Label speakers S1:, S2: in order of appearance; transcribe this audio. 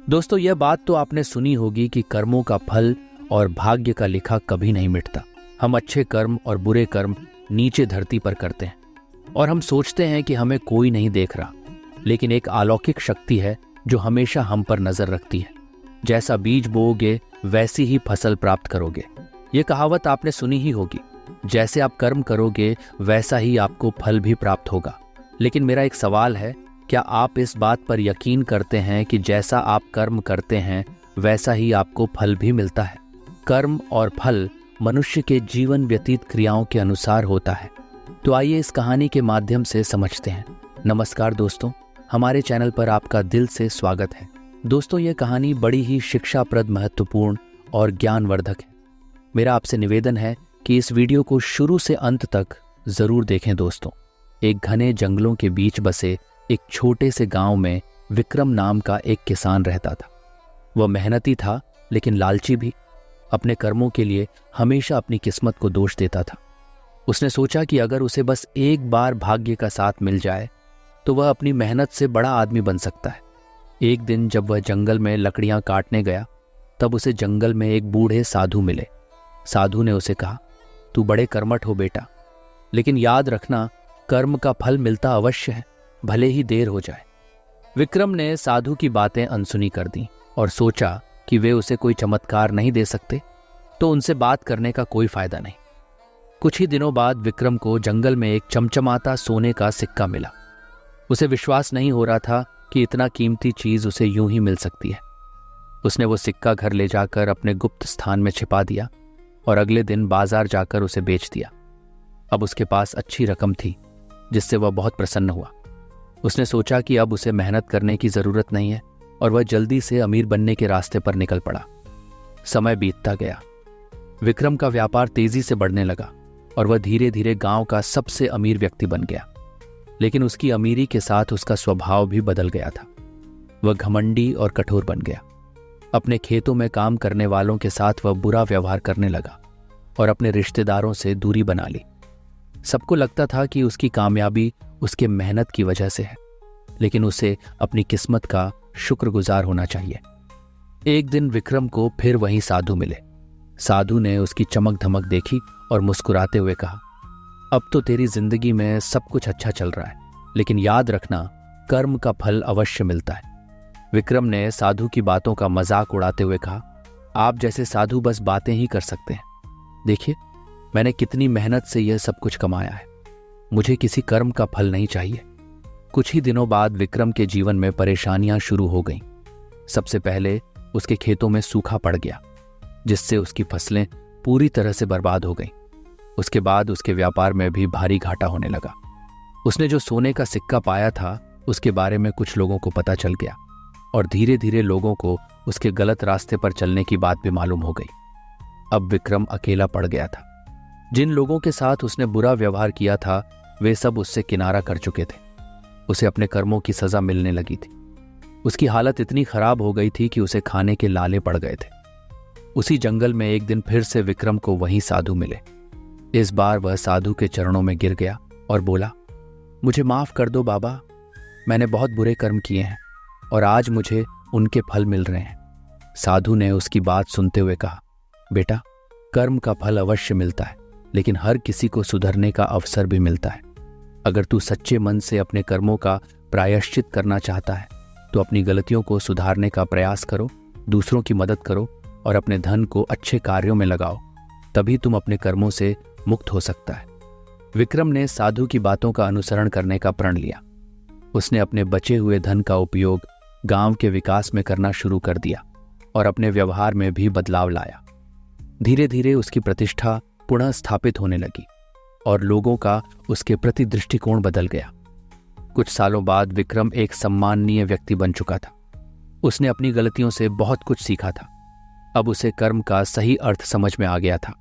S1: दोस्तों, यह बात तो आपने सुनी होगी कि कर्मों का फल और भाग्य का लिखा कभी नहीं मिटता। हम अच्छे कर्म और बुरे कर्म नीचे धरती पर करते हैं और हम सोचते हैं कि हमें कोई नहीं देख रहा, लेकिन एक अलौकिक शक्ति है जो हमेशा हम पर नजर रखती है। जैसा बीज बोओगे वैसी ही फसल प्राप्त करोगे। ये कहावत आपने सुनी ही होगी। जैसे आप कर्म करोगे वैसा ही आपको फल भी प्राप्त होगा। लेकिन मेरा एक सवाल है, क्या आप इस बात पर यकीन करते हैं कि जैसा आप कर्म करते हैं वैसा ही आपको फल भी मिलता है? कर्म और फल मनुष्य के जीवन व्यतीत क्रियाओं के अनुसार होता है। तो आइए इस कहानी के माध्यम से समझते हैं। नमस्कार दोस्तों, हमारे चैनल पर आपका दिल से स्वागत है। दोस्तों, ये कहानी बड़ी ही शिक्षाप्रद, महत्वपूर्ण और ज्ञानवर्धक है। मेरा आपसे निवेदन है कि इस वीडियो को शुरू से अंत तक जरूर देखें। दोस्तों, एक घने जंगलों के बीच बसे एक छोटे से गांव में विक्रम नाम का एक किसान रहता था। वह मेहनती था लेकिन लालची भी। अपने कर्मों के लिए हमेशा अपनी किस्मत को दोष देता था। उसने सोचा कि अगर उसे बस एक बार भाग्य का साथ मिल जाए तो वह अपनी मेहनत से बड़ा आदमी बन सकता है। एक दिन जब वह जंगल में लकड़ियां काटने गया तब उसे जंगल में एक बूढ़े साधु मिले। साधु ने उसे कहा, तू बड़े कर्मठ हो बेटा, लेकिन याद रखना कर्म का फल मिलता अवश्य है, भले ही देर हो जाए। विक्रम ने साधु की बातें अनसुनी कर दी और सोचा कि वे उसे कोई चमत्कार नहीं दे सकते, तो उनसे बात करने का कोई फायदा नहीं। कुछ ही दिनों बाद विक्रम को जंगल में एक चमचमाता सोने का सिक्का मिला। उसे विश्वास नहीं हो रहा था कि इतना कीमती चीज उसे यूं ही मिल सकती है। उसने वो सिक्का घर ले जाकर अपने गुप्त स्थान में छिपा दिया और अगले दिन बाजार जाकर उसे बेच दिया। अब उसके पास अच्छी रकम थी जिससे वह बहुत प्रसन्न हुआ। उसने सोचा कि अब उसे मेहनत करने की जरूरत नहीं है और वह जल्दी से अमीर बनने के रास्ते पर निकल पड़ा। समय बीतता गया। विक्रम का व्यापार तेजी से बढ़ने लगा और वह धीरे धीरे गांव का सबसे अमीर व्यक्ति बन गया। लेकिन उसकी अमीरी के साथ उसका स्वभाव भी बदल गया था। वह घमंडी और कठोर बन गया। अपने खेतों में काम करने वालों के साथ वह बुरा व्यवहार करने लगा और अपने रिश्तेदारों से दूरी बना ली। सबको लगता था कि उसकी कामयाबी उसके मेहनत की वजह से है, लेकिन उसे अपनी किस्मत का शुक्रगुजार होना चाहिए। एक दिन विक्रम को फिर वही साधु मिले। साधु ने उसकी चमक धमक देखी और मुस्कुराते हुए कहा, अब तो तेरी जिंदगी में सब कुछ अच्छा चल रहा है, लेकिन याद रखना कर्म का फल अवश्य मिलता है। विक्रम ने साधु की बातों का मजाक उड़ाते हुए कहा, आप जैसे साधु बस बातें ही कर सकते हैं। देखिए, मैंने कितनी मेहनत से यह सब कुछ कमाया है। मुझे किसी कर्म का फल नहीं चाहिए। कुछ ही दिनों बाद विक्रम के जीवन में परेशानियां शुरू हो गईं। सबसे पहले उसके खेतों में सूखा पड़ गया, जिससे उसकी फसलें पूरी तरह से बर्बाद हो गईं। उसके बाद उसके व्यापार में भी भारी घाटा होने लगा। उसने जो सोने का सिक्का पाया था उसके बारे में कुछ लोगों को पता चल गया और धीरे धीरे लोगों को उसके गलत रास्ते पर चलने की बात भी मालूम हो गई। अब विक्रम अकेला पड़ गया था। जिन लोगों के साथ उसने बुरा व्यवहार किया था वे सब उससे किनारा कर चुके थे। उसे अपने कर्मों की सजा मिलने लगी थी। उसकी हालत इतनी खराब हो गई थी कि उसे खाने के लाले पड़ गए थे। उसी जंगल में एक दिन फिर से विक्रम को वही साधु मिले। इस बार वह साधु के चरणों में गिर गया और बोला, मुझे माफ कर दो बाबा, मैंने बहुत बुरे कर्म किए हैं और आज मुझे उनके फल मिल रहे हैं। साधु ने उसकी बात सुनते हुए कहा, बेटा, कर्म का फल अवश्य मिलता है, लेकिन हर किसी को सुधरने का अवसर भी मिलता है। अगर तू सच्चे मन से अपने कर्मों का प्रायश्चित करना चाहता है तो अपनी गलतियों को सुधारने का प्रयास करो, दूसरों की मदद करो और अपने धन को अच्छे कार्यों में लगाओ, तभी तुम अपने कर्मों से मुक्त हो सकता है। विक्रम ने साधु की बातों का अनुसरण करने का प्रण लिया। उसने अपने बचे हुए धन का उपयोग गांव के विकास में करना शुरू कर दिया और अपने व्यवहार में भी बदलाव लाया। धीरे धीरे उसकी प्रतिष्ठा पुनः स्थापित होने लगी और लोगों का उसके प्रति दृष्टिकोण बदल गया। कुछ सालों बाद विक्रम एक सम्माननीय व्यक्ति बन चुका था। उसने अपनी गलतियों से बहुत कुछ सीखा था। अब उसे कर्म का सही अर्थ समझ में आ गया था।